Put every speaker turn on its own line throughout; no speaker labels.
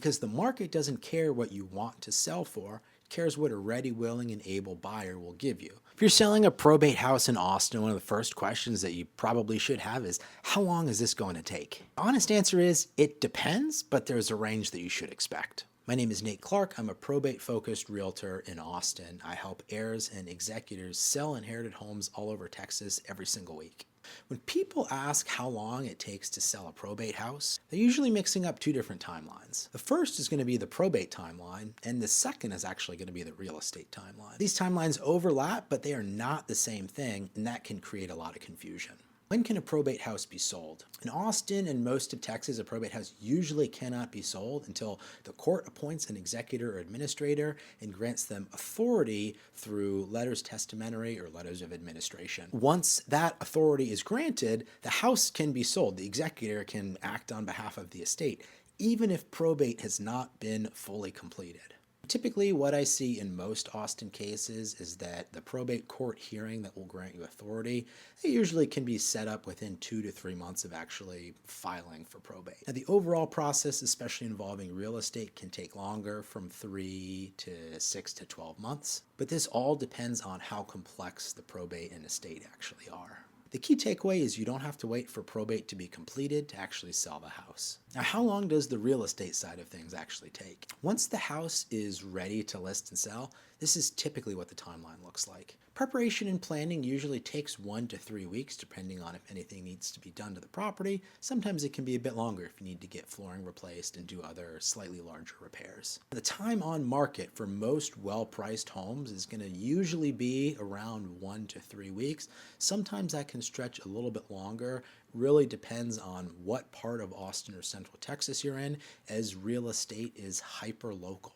because the market doesn't care what you want to sell for. It cares what a ready, willing, and able buyer will give you. If you're selling a probate house in Austin, one of the first questions that you probably should have is, how long is this going to take? The honest answer is, it depends, but there's a range that you should expect. My name is Nate Clark. I'm a probate-focused realtor in Austin. I help heirs and executors sell inherited homes all over Texas every single week. When people ask how long it takes to sell a probate house, they're usually mixing up two different timelines. The first is going to be the probate timeline, and the second is actually going to be the real estate timeline. These timelines overlap, but they are not the same thing, and that can create a lot of confusion. When can a probate house be sold? In Austin and most of Texas, a probate house usually cannot be sold until the court appoints an executor or administrator and grants them authority through letters testamentary or letters of administration. Once that authority is granted, the house can be sold. The executor can act on behalf of the estate, even if probate has not been fully completed. Typically, what I see in most Austin cases is that the probate court hearing that will grant you authority, it usually can be set up within 2 to 3 months of actually filing for probate. Now, the overall process, especially involving real estate, can take longer, from 3 to 6 to 12 months. But this all depends on how complex the probate and estate actually are. The key takeaway is you don't have to wait for probate to be completed to actually sell the house. Now, how long does the real estate side of things actually take? Once the house is ready to list and sell, this is typically what the timeline looks like. Preparation and planning usually takes 1 to 3 weeks, depending on if anything needs to be done to the property. Sometimes it can be a bit longer if you need to get flooring replaced and do other slightly larger repairs. The time on market for most well-priced homes is going to usually be around 1 to 3 weeks. Sometimes that can stretch a little bit longer. Really depends on what part of Austin or Central Texas you're in, as real estate is hyper-local.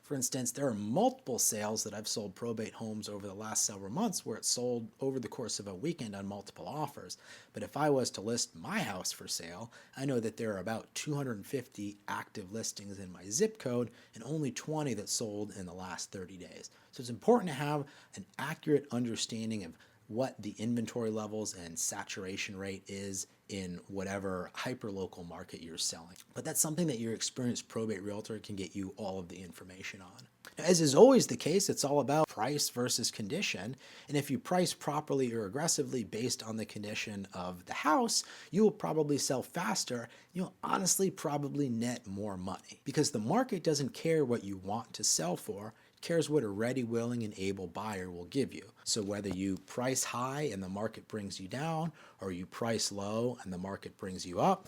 For instance, there are multiple sales that I've sold probate homes over the last several months where it sold over the course of a weekend on multiple offers. But if I was to list my house for sale, I know that there are about 250 active listings in my zip code and only 20 that sold in the last 30 days. So it's important to have an accurate understanding of what the inventory levels and saturation rate is in whatever hyper-local market you're selling. But that's something that your experienced probate realtor can get you all of the information on. As is always the case, it's all about price versus condition. And if you price properly or aggressively based on the condition of the house, you will probably sell faster. You'll honestly probably net more money, because the market doesn't care what you want to sell for. Cares what a ready, willing, and able buyer will give you. So whether you price high and the market brings you down, or you price low and the market brings you up,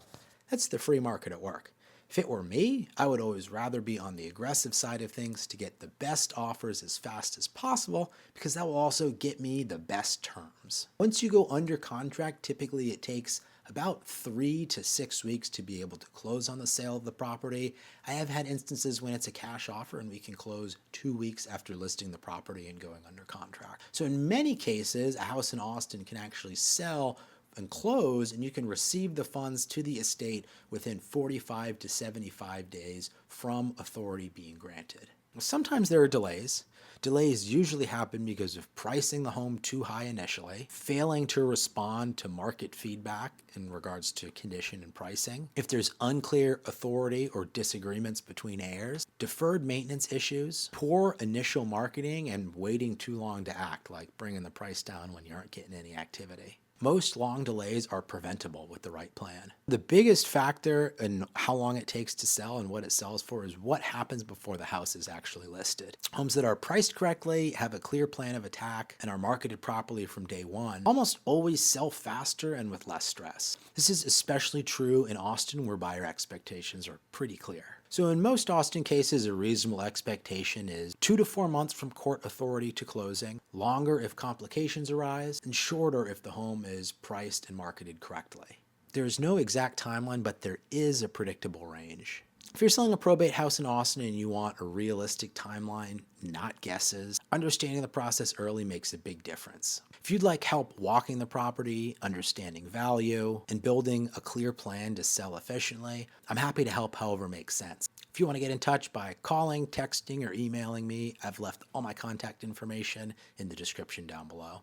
that's the free market at work. If it were me, I would always rather be on the aggressive side of things to get the best offers as fast as possible, because that will also get me the best terms. Once you go under contract, typically it takes about 3 to 6 weeks to be able to close on the sale of the property. I have had instances when it's a cash offer and we can close 2 weeks after listing the property and going under contract. So in many cases, a house in Austin can actually sell and close, and you can receive the funds to the estate within 45 to 75 days from authority being granted. Sometimes there are delays. Delays usually happen because of pricing the home too high initially, failing to respond to market feedback in regards to condition and pricing, if there's unclear authority or disagreements between heirs, deferred maintenance issues, poor initial marketing, and waiting too long to act, like bringing the price down when you aren't getting any activity. Most long delays are preventable with the right plan. The biggest factor in how long it takes to sell and what it sells for is what happens before the house is actually listed. Homes that are priced correctly, have a clear plan of attack, and are marketed properly from day one almost always sell faster and with less stress. This is especially true in Austin, where buyer expectations are pretty clear. So in most Austin cases, a reasonable expectation is 2 to 4 months from court authority to closing, longer if complications arise, and shorter if the home is priced and marketed correctly. There is no exact timeline, but there is a predictable range. If you're selling a probate house in Austin and you want a realistic timeline, not guesses, understanding the process early makes a big difference. If you'd like help walking the property, understanding value, and building a clear plan to sell efficiently, I'm happy to help however makes sense. If you want to get in touch by calling, texting, or emailing me, I've left all my contact information in the description down below.